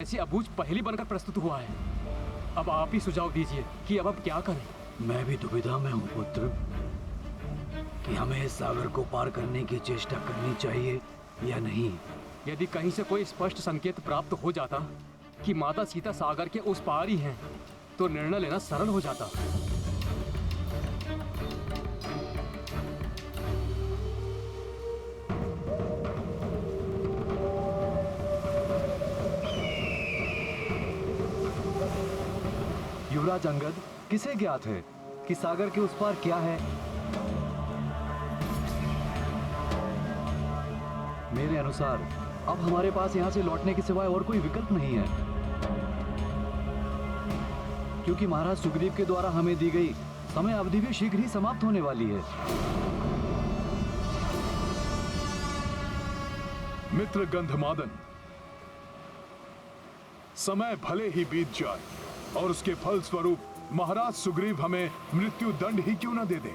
जैसी अबूझ पहेली बनकर प्रस्तुत हुआ है। अब आप ही सुझाव दीजिए कि अब क्या करें। मैं भी दुविधा में हूँ पुत्र कि हमें इस सागर को पार करने की चेष्टा करनी चाहिए या नहीं। यदि कहीं से कोई स्पष्ट संकेत प्राप्त हो जाता कि माता सीता सागर के उस पार ही हैं, तो निर्णय लेना सरल हो जाता। युवराज अंगद, किसे ज्ञात है कि सागर के उस पार क्या है? मेरे अनुसार अब हमारे पास यहाँ से लौटने के सिवाय और कोई विकल्प नहीं है, क्योंकि महाराज सुग्रीव के द्वारा हमें दी गई समय अवधि भी शीघ्र ही समाप्त होने वाली है। मित्र गंधमादन, समय भले ही बीत जाए और उसके फल स्वरूप महाराज सुग्रीव हमें मृत्यु दंड ही क्यों न दे दे,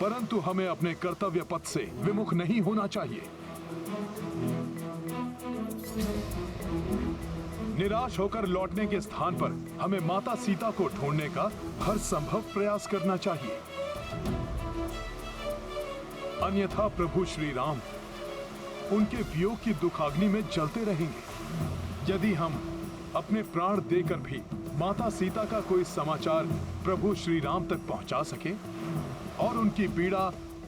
परंतु हमें अपने कर्तव्य पथ से विमुख नहीं होना चाहिए। निराश होकर लौटने के स्थान पर हमें माता सीता को ढूंढने का हर संभव प्रयास करना चाहिए, अन्यथा प्रभु श्री राम उनके वियोग की दुखाग्नि में जलते रहेंगे। यदि हम अपने प्राण देकर भी माता सीता का कोई समाचार प्रभु श्री राम तक पहुंचा सके और उनकी पीड़ा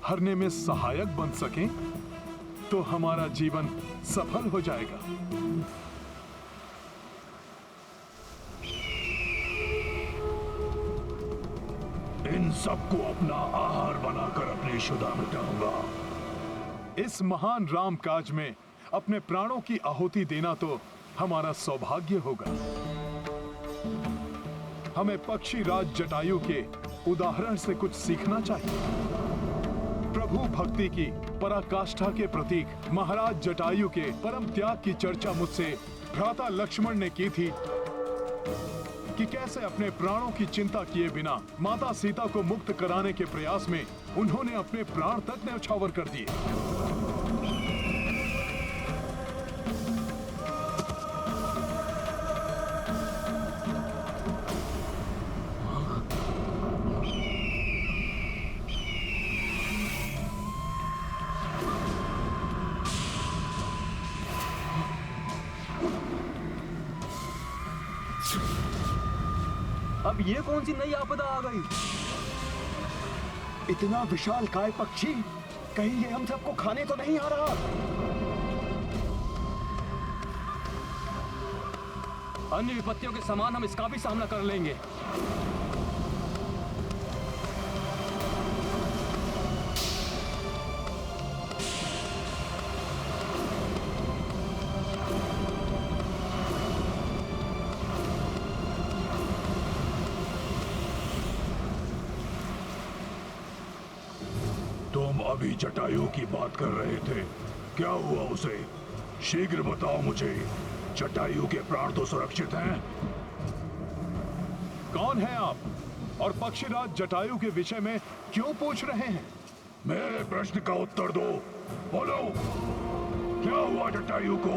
हरने में सहायक बन सकें, तो हमारा जीवन सफल हो जाएगा। इन सबको अपना आहार बनाकर अपनी क्षुधा मिटाऊंगा। इस महान राम काज में अपने प्राणों की आहुति देना तो हमारा सौभाग्य होगा। हमें पक्षी राज जटायु के उदाहरण से कुछ सीखना चाहिए। प्रभु भक्ति की पराकाष्ठा के प्रतीक महाराज जटायु के परम त्याग की चर्चा मुझसे भ्राता लक्ष्मण ने की थी कि कैसे अपने प्राणों की चिंता किए बिना माता सीता को मुक्त कराने के प्रयास में उन्होंने अपने प्राण तक न्यौछावर कर दिए। अब ये कौन सी नई आपदा आ गई? इतना विशाल काय पक्षी, कहीं ये हम सबको खाने तो नहीं आ रहा? अन्य विपत्तियों के समान हम इसका भी सामना कर लेंगे। तुम अभी जटायु की बात कर रहे थे, क्या हुआ उसे? शीघ्र बताओ मुझे। जटायु के प्राण तो सुरक्षित हैं। कौन है आप और पक्षीराज जटायु के विषय में क्यों पूछ रहे हैं? मेरे प्रश्न का उत्तर दो। बोलो, क्या हुआ जटायु को?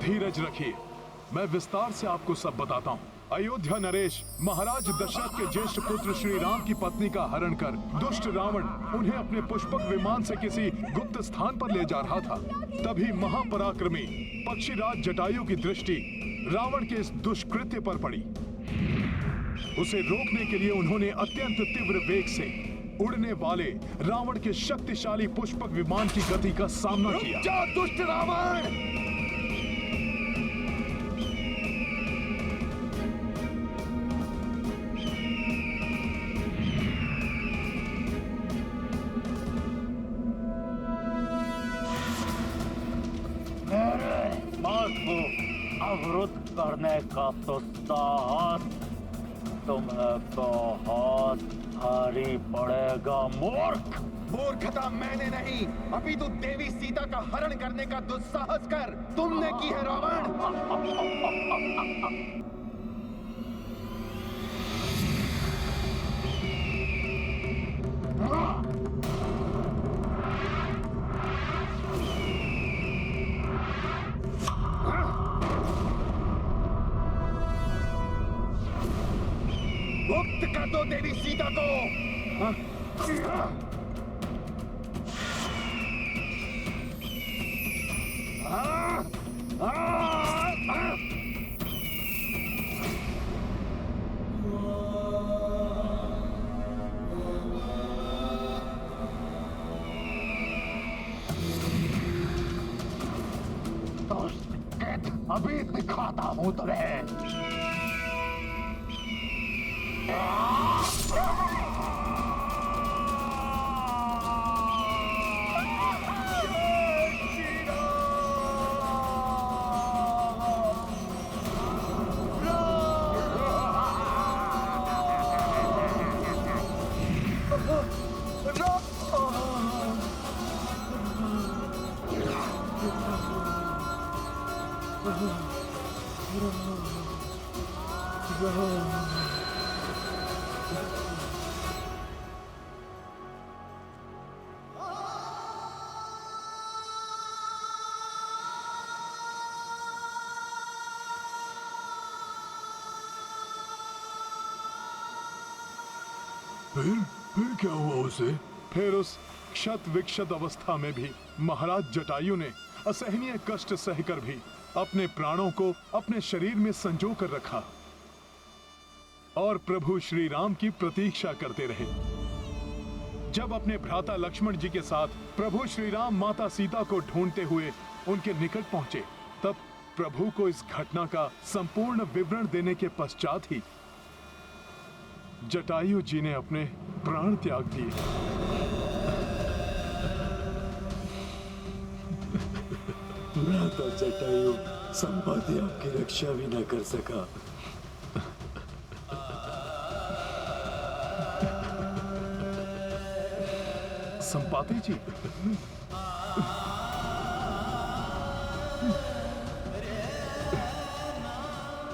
धीरज रखिए, मैं विस्तार से आपको सब बताता हूँ। अयोध्या नरेश महाराज दशरथ के ज्येष्ठ पुत्र श्री राम की पत्नी का हरण कर दुष्ट रावण उन्हें अपने पुष्पक विमान से किसी गुप्त स्थान पर ले जा रहा था। तभी महापराक्रमी पक्षीराज जटायु की दृष्टि रावण के इस दुष्कृत्य पर पड़ी। उसे रोकने के लिए उन्होंने अत्यंत तीव्र वेग से उड़ने वाले रावण के शक्तिशाली पुष्पक विमान की गति का सामना किया। जा दुष्ट रावण! अवरुद्ध करने का तो साहस तुम्हें बहुत भारी पड़ेगा मूर्ख। मूर्खता मैंने नहीं, अभी तो देवी सीता का हरण करने का दुस्साहस कर तुमने की है रावण। अभी दिखाता हूं तुम्हें। फिर क्या हुआ उसे? फिर उस क्षत विक्षत अवस्था में भी महाराज जटायु ने असहनीय कष्ट सहकर भी अपने प्राणों को अपने शरीर में संजो कर रखा और प्रभु श्री राम की प्रतीक्षा करते रहे। जब अपने भ्राता लक्ष्मण जी के साथ प्रभु श्री राम माता सीता को ढूंढते हुए उनके निकट पहुंचे, तब प्रभु को इस घटना का संपूर्ण विवरण देने के पश्चात ही जटायु जी ने अपने प्राण त्याग दिए। भ्राता जटायु संपाति आपकी रक्षा भी न कर सका। संपाति जी,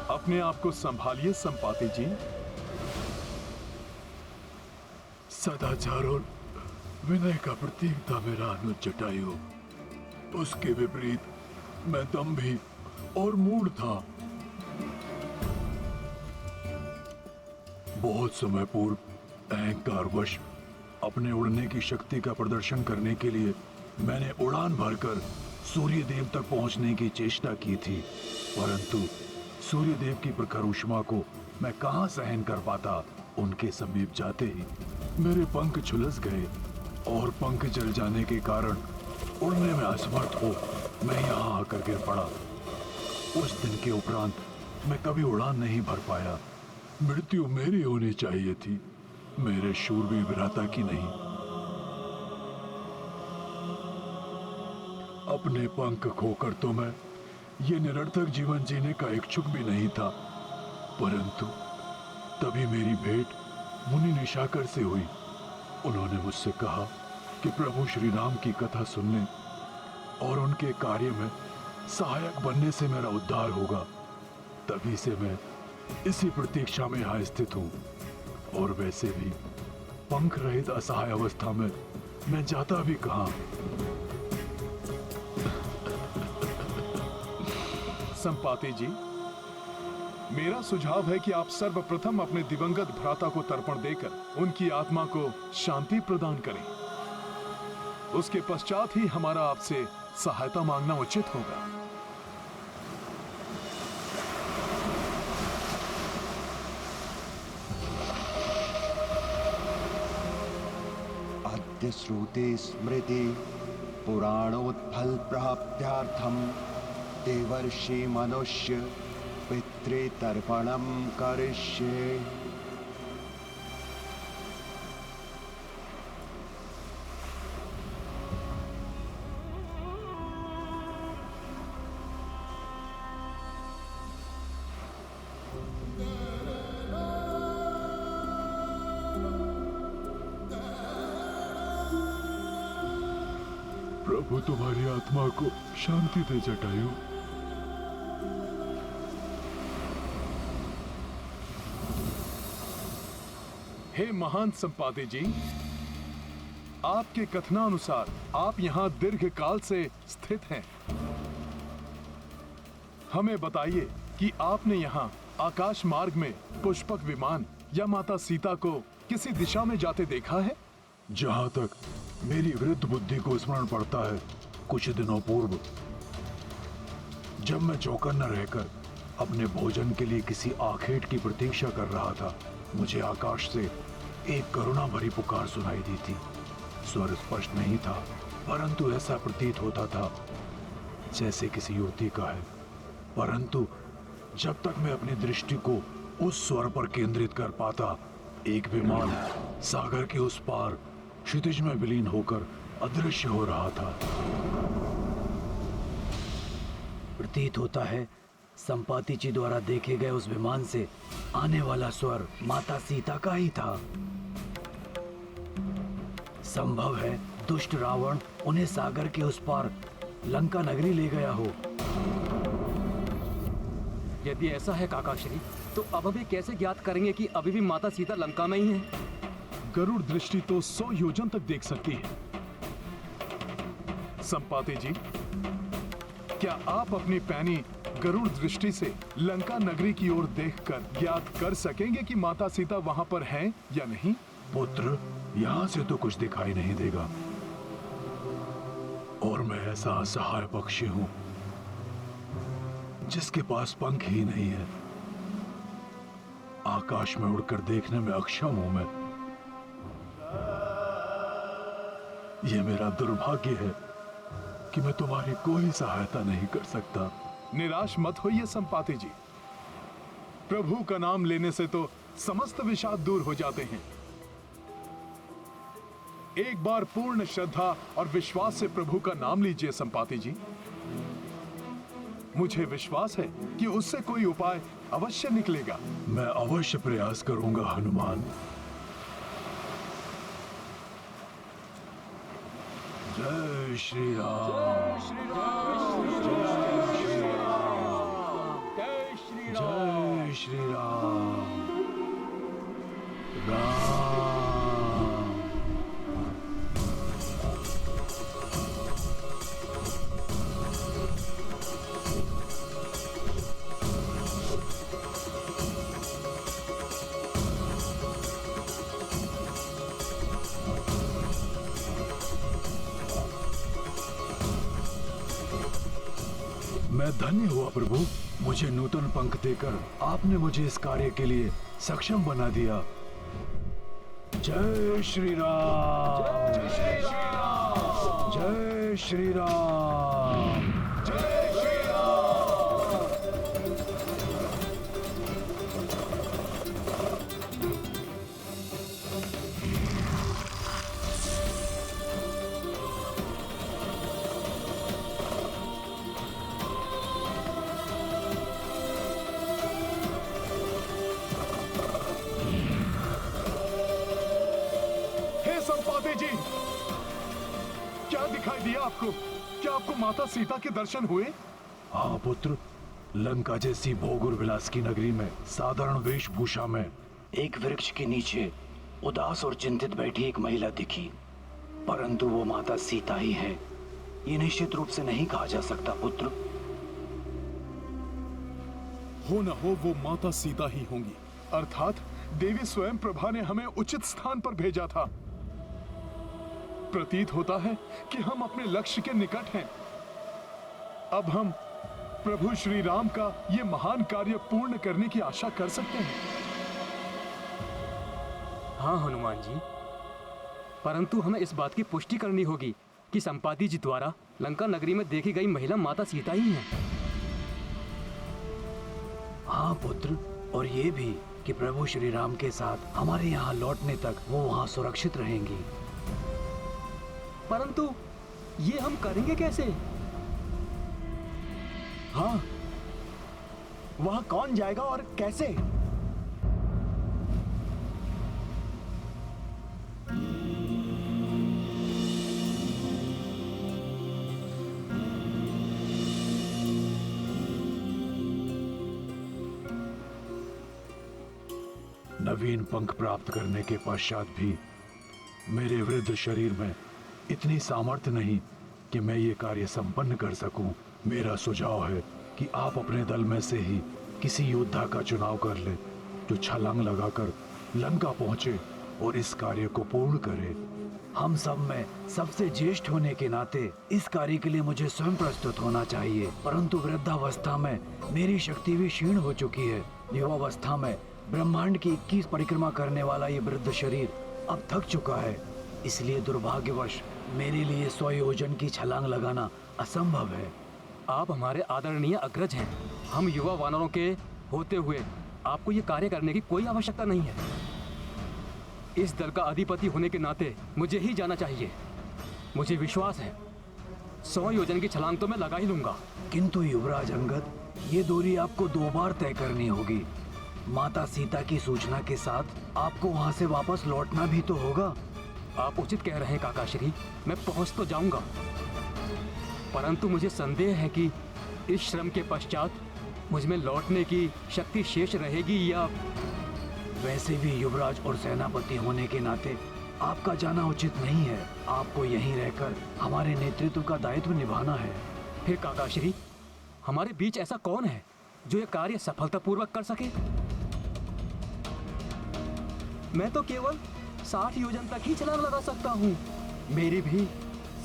अपने आप को संभालिए संपाति जी। सदाचार और विनय का प्रतीक था मेरा अनुज जटायु। उसके विपरीत मैं दंभी और मूढ़ था। बहुत समय पूर्व अहंकारवश अपने उड़ने की शक्ति का प्रदर्शन करने के लिए मैंने उड़ान भरकर सूर्यदेव तक पहुंचने की चेष्टा की थी, परंतु सूर्यदेव की प्रखर ऊष्मा को मैं कहां सहन कर पाता। उनके समीप जाते ही मेरे पंख झुलस गए और पंख जल जाने के कारण उड़ने में असमर्थ हो मैं यहाँ आकर गिर पड़ा। उस दिन के उपरांत मैं कभी उड़ान नहीं भर पाया। मृत्यु मेरी होनी चाहिए थी, मेरे शूरवीर भ्राता की नहीं। अपने पंख खोकर तो मैं ये निरर्थक जीवन जीने का इच्छुक भी नहीं था, परंतु तभी मेरी भेंट मुनि निशाकर से हुई। उन्होंने मुझसे कहा कि प्रभु श्री राम की कथा सुनने और उनके कार्य में सहायक बनने से मेरा उद्धार होगा। तभी से मैं इसी प्रतीक्षा में यहाँ स्थित हूँ। और वैसे भी पंख रहित असहाय अवस्था में मैं जाता भी कहाँ। संपाति जी, मेरा सुझाव है कि आप सर्वप्रथम अपने दिवंगत भ्राता को तर्पण देकर उनकी आत्मा को शांति प्रदान करें। उसके पश्चात ही हमारा आपसे सहायता मांगना उचित होगा। अद्य श्रुते स्मृति पुराणोत्फल प्राप्त्यार्थम देवर्षि मनुष्य पितृतर्पणम करिष्ये। प्रभु तुम्हारी आत्मा को शांति दे जटायु। हे महान संपाति जी, आपके कथनानुसार आप यहाँ दीर्घ काल से स्थित हैं। हमें बताइए कि आपने यहाँ आकाश मार्ग में पुष्पक विमान या माता सीता को किसी दिशा में जाते देखा है? जहां तक मेरी वृद्ध बुद्धि को स्मरण पड़ता है, कुछ दिनों पूर्व जब मैं चौकन्ना रहकर अपने भोजन के लिए किसी आखेट की प्रतीक्षा कर रहा था, मुझे आकाश से एक करुणा भरी पुकार सुनाई दी थी। स्वर स्पष्ट नहीं था, परंतु ऐसा प्रतीत होता था जैसे किसी युवती का है। परंतु जब तक मैं अपनी दृष्टि को उस स्वर पर केंद्रित कर पाता, एक विमान सागर के उस पार क्षितिज में विलीन होकर अदृश्य हो रहा था। प्रतीत होता है संपाति जी द्वारा देखे गए उस विमान से आने वाला स्वर माता सीता का ही था। संभव है दुष्ट रावण उन्हें सागर के उस पार लंका नगरी ले गया हो। यदि ऐसा है काकाश्री, तो अब हमें कैसे ज्ञात करेंगे कि अभी भी माता सीता लंका में ही है? गरुड़ दृष्टि तो 100 योजन तक देख सकती है। संपाति जी, क्या आप अपनी पैनी गरुड़ दृष्टि से लंका नगरी की ओर देखकर ज्ञात कर सकेंगे कि माता सीता वहां पर हैं या नहीं? पुत्र, यहां से तो कुछ दिखाई नहीं देगा, और मैं ऐसा असहाय पक्षी हूं जिसके पास पंख ही नहीं है। आकाश में उड़कर देखने में अक्षम हूं मैं। यह मेरा दुर्भाग्य है कि मैं तुम्हारी कोई सहायता नहीं कर सकता। निराश मत होइए संपाति जी। प्रभु का नाम लेने से तो समस्त विषाद दूर हो जाते हैं। एक बार पूर्ण श्रद्धा और विश्वास से प्रभु का नाम लीजिए संपाति जी। मुझे विश्वास है कि उससे कोई उपाय अवश्य निकलेगा। मैं अवश्य प्रयास करूंगा हनुमान। जय श्री राम। जय श्री राम। जय श्री राम। जय श्री राम। राम। मैं धन्य हुआ प्रभु, मुझे नूतन पंख देकर आपने मुझे इस कार्य के लिए सक्षम बना दिया। जय श्री राम। जय श्री राम। जय श्री राम। जय श्री राम। हे संपाति जी, क्या दिखाई दिया आपको? क्या आपको माता सीता के दर्शन हुए? हाँ पुत्र, लंका जैसी भोग और विलास की नगरी में साधारण वेशभूषा में एक वृक्ष के नीचे उदास और चिंतित बैठी एक महिला दिखी, परंतु वो माता सीता ही है, ये निश्चित रूप से नहीं कहा जा सकता पुत्र। हो न हो वो माता सीता ही होंगी, अर्थात देवी स्वयं प्रभा ने हमें उचित स्थान पर भेजा था। प्रतीत होता है कि हम अपने लक्ष्य के निकट हैं। अब हम प्रभु श्री राम का ये महान कार्य पूर्ण करने की आशा कर सकते हैं। हाँ हनुमान जी, परंतु हमें इस बात की पुष्टि करनी होगी कि संपाति जी द्वारा लंका नगरी में देखी गई महिला माता सीता ही है। हाँ पुत्र, और ये भी कि प्रभु श्री राम के साथ हमारे यहाँ लौटने तक वो वहाँ सुरक्षित रहेंगी। परंतु ये हम करेंगे कैसे? हाँ, वहां कौन जाएगा और कैसे? नवीन पंख प्राप्त करने के पश्चात भी मेरे वृद्ध शरीर में इतनी सामर्थ्य नहीं कि मैं ये कार्य संपन्न कर सकूं। मेरा सुझाव है कि आप अपने दल में से ही किसी योद्धा का चुनाव कर ले जो छलांग लगाकर लंका पहुंचे और इस कार्य को पूर्ण करे। हम सब में सबसे ज्येष्ठ होने के नाते इस कार्य के लिए मुझे स्वयं प्रस्तुत होना चाहिए, परंतु वृद्धावस्था में मेरी शक्ति भी क्षीण हो चुकी है। युवावस्था में ब्रह्मांड की 21 परिक्रमा करने वाला ये वृद्ध शरीर अब थक चुका है, इसलिए दुर्भाग्यवश मेरे लिए 100 योजन की छलांग लगाना असंभव है। आप हमारे आदरणीय अग्रज हैं। हम युवा वानरों के होते हुए आपको ये कार्य करने की कोई आवश्यकता नहीं है। इस दल का अधिपति होने के नाते मुझे ही जाना चाहिए। मुझे विश्वास है 100 योजन की छलांग तो मैं लगा ही लूंगा। किंतु युवराज अंगद, ये दूरी आपको 2 बार तय करनी होगी। माता सीता की सूचना के साथ आपको वहाँ से वापस लौटना भी तो होगा। आप उचित कह रहे हैं काकाश्री, मैं पहुंच तो जाऊंगा, परंतु मुझे संदेह है कि इस श्रम के पश्चात मुझ में लौटने की शक्ति शेष रहेगी या। वैसे भी युवराज और सेनापति होने के नाते आपका जाना उचित नहीं है। आपको यहीं रहकर हमारे नेतृत्व का दायित्व निभाना है। फिर काकाश्री, हमारे बीच ऐसा कौन है जो ये कार्य सफलतापूर्वक कर सके? मैं तो केवल 60 योजन तक ही छलांग लगा सकता हूँ। मेरी भी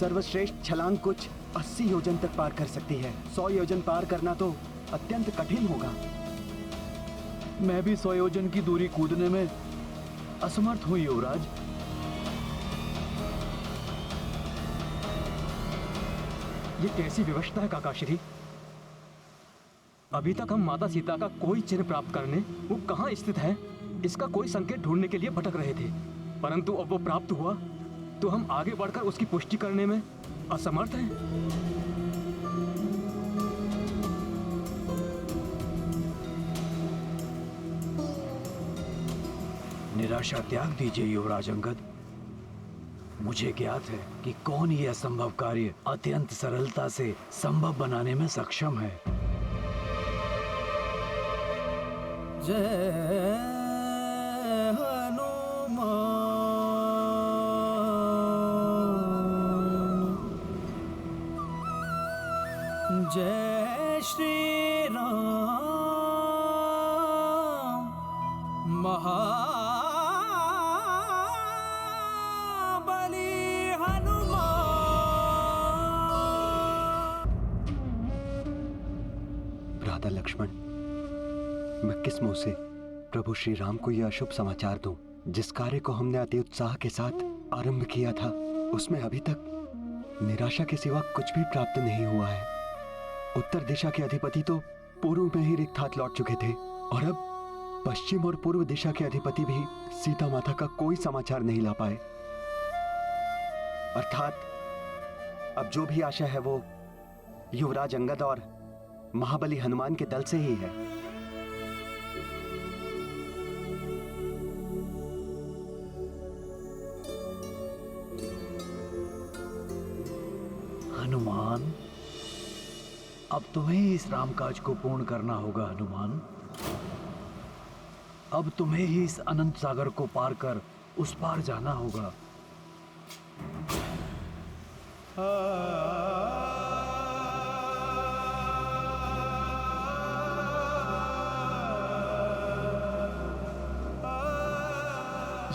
सर्वश्रेष्ठ छलांग कुछ 80 योजन तक पार कर सकती है। 100 योजन पार करना तो अत्यंत कठिन होगा। मैं भी 100 योजन की दूरी कूदने में असमर्थ हूँ युवराज। ये कैसी व्यवस्था है काकाश्री? अभी तक हम माता सीता का कोई चिन्ह प्राप्त करने वो कहाँ स्थित है इसका कोई संकेत ढूंढने के लिए भटक रहे थे, परंतु अब वो प्राप्त हुआ तो हम आगे बढ़कर उसकी पुष्टि करने में असमर्थ हैं। निराशा त्याग दीजिए युवराज अंगद। मुझे ज्ञात है कि कौन ये असंभव कार्य अत्यंत सरलता से संभव बनाने में सक्षम है। जय हनुमान, जय श्री राम, महाबली हनुमान। भ्राता लक्ष्मण, मैं किस मुंह से प्रभु श्री राम को यह अशुभ समाचार दूं? जिस कार्य को हमने अति उत्साह के साथ आरंभ किया था उसमें अभी तक निराशा के सिवा कुछ भी प्राप्त नहीं हुआ है। उत्तर दिशा के अधिपति तो पूर्व में ही रिक्त हाथ लौट चुके थे और अब पश्चिम और पूर्व दिशा के अधिपति भी सीता माता का कोई समाचार नहीं ला पाए। अर्थात अब जो भी आशा है वो युवराज अंगद और महाबली हनुमान के दल से ही है। हनुमान, अब तुम्हें ही इस रामकाज को पूर्ण करना होगा। हनुमान, अब तुम्हें ही इस अनंत सागर को पार कर उस पार जाना होगा।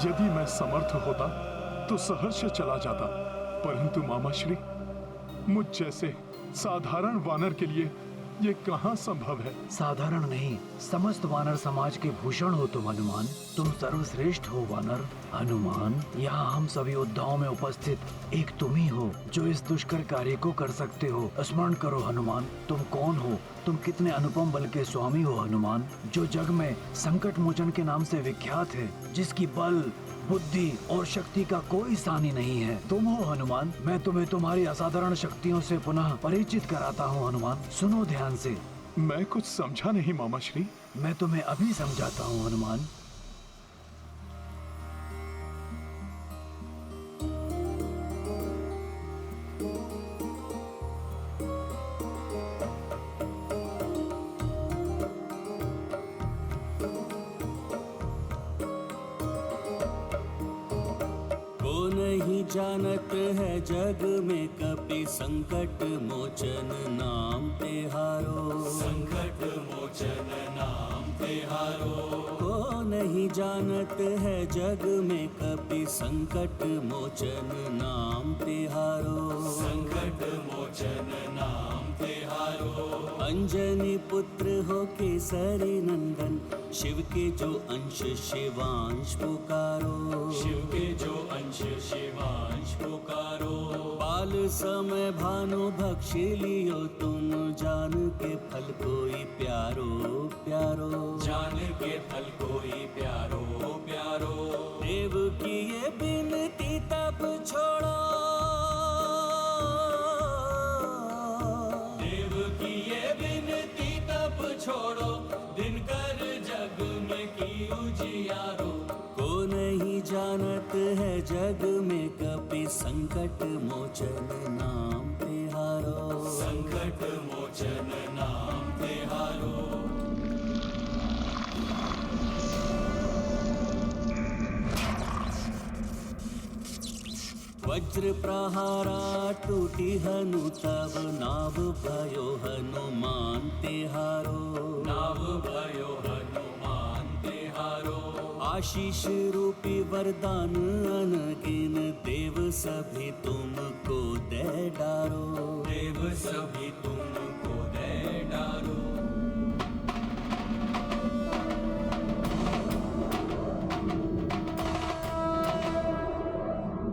यदि मैं समर्थ होता तो सहर्ष चला जाता, परंतु मामाश्री, मुझ जैसे साधारण वानर के लिए ये कहाँ संभव है? साधारण नहीं, समस्त वानर समाज के भूषण हो तुम हनुमान। तुम सर्वश्रेष्ठ हो वानर। हनुमान, यहाँ हम सभी योद्धाओं में उपस्थित एक तुम ही हो जो इस दुष्कर कार्य को कर सकते हो। स्मरण करो हनुमान, तुम कौन हो? तुम कितने अनुपम बल के स्वामी हो हनुमान, जो जग में संकट मोचन के नाम से विख्यात है, जिसकी बल, बुद्धि और शक्ति का कोई सानी नहीं है। तुम हो हनुमान। मैं तुम्हें तुम्हारी असाधारण शक्तियों से पुनः परिचित कराता हूँ हनुमान। सुनो ध्यान से। मैं कुछ समझा नहीं मामाश्री। मैं तुम्हें अभी समझाता हूँ हनुमान। जानत है जग में कपि संकट मोचन नाम तिहारो। संकट मोचन नाम तिहारो। को नहीं जानत है जग में कपि संकट मोचन नाम तिहारो। संकट मोचन नाम तिहारो। अंजनी पुत्र हो केसरी नंदन, शिव के जो अंश शिवांश पुकारो। शिव के जो अंश शिवांश पुकारो। बाल समय भानु भक्षी लियो तुम, जान के फल कोई प्यारो प्यारो। जान के फल कोई प्यारो प्यारो। देव की ये बिनती तब छोड़ो, देव की ये बिनती तब छोड़ो, दिनकर जग में की उजियारो। को नहीं जानत है जग में कपि संकट मोचन नाम तिहारो। संकट मोचन नाम तिहारो। वज्र प्रहारा टूटी हनु तब, नाव भयो हनुमान तिहारो। नाव भयो हनुमान तिहारो। आशीष रूपी वरदान अनगिन, देव सभी तुमको दे डारो। देव सभी तुम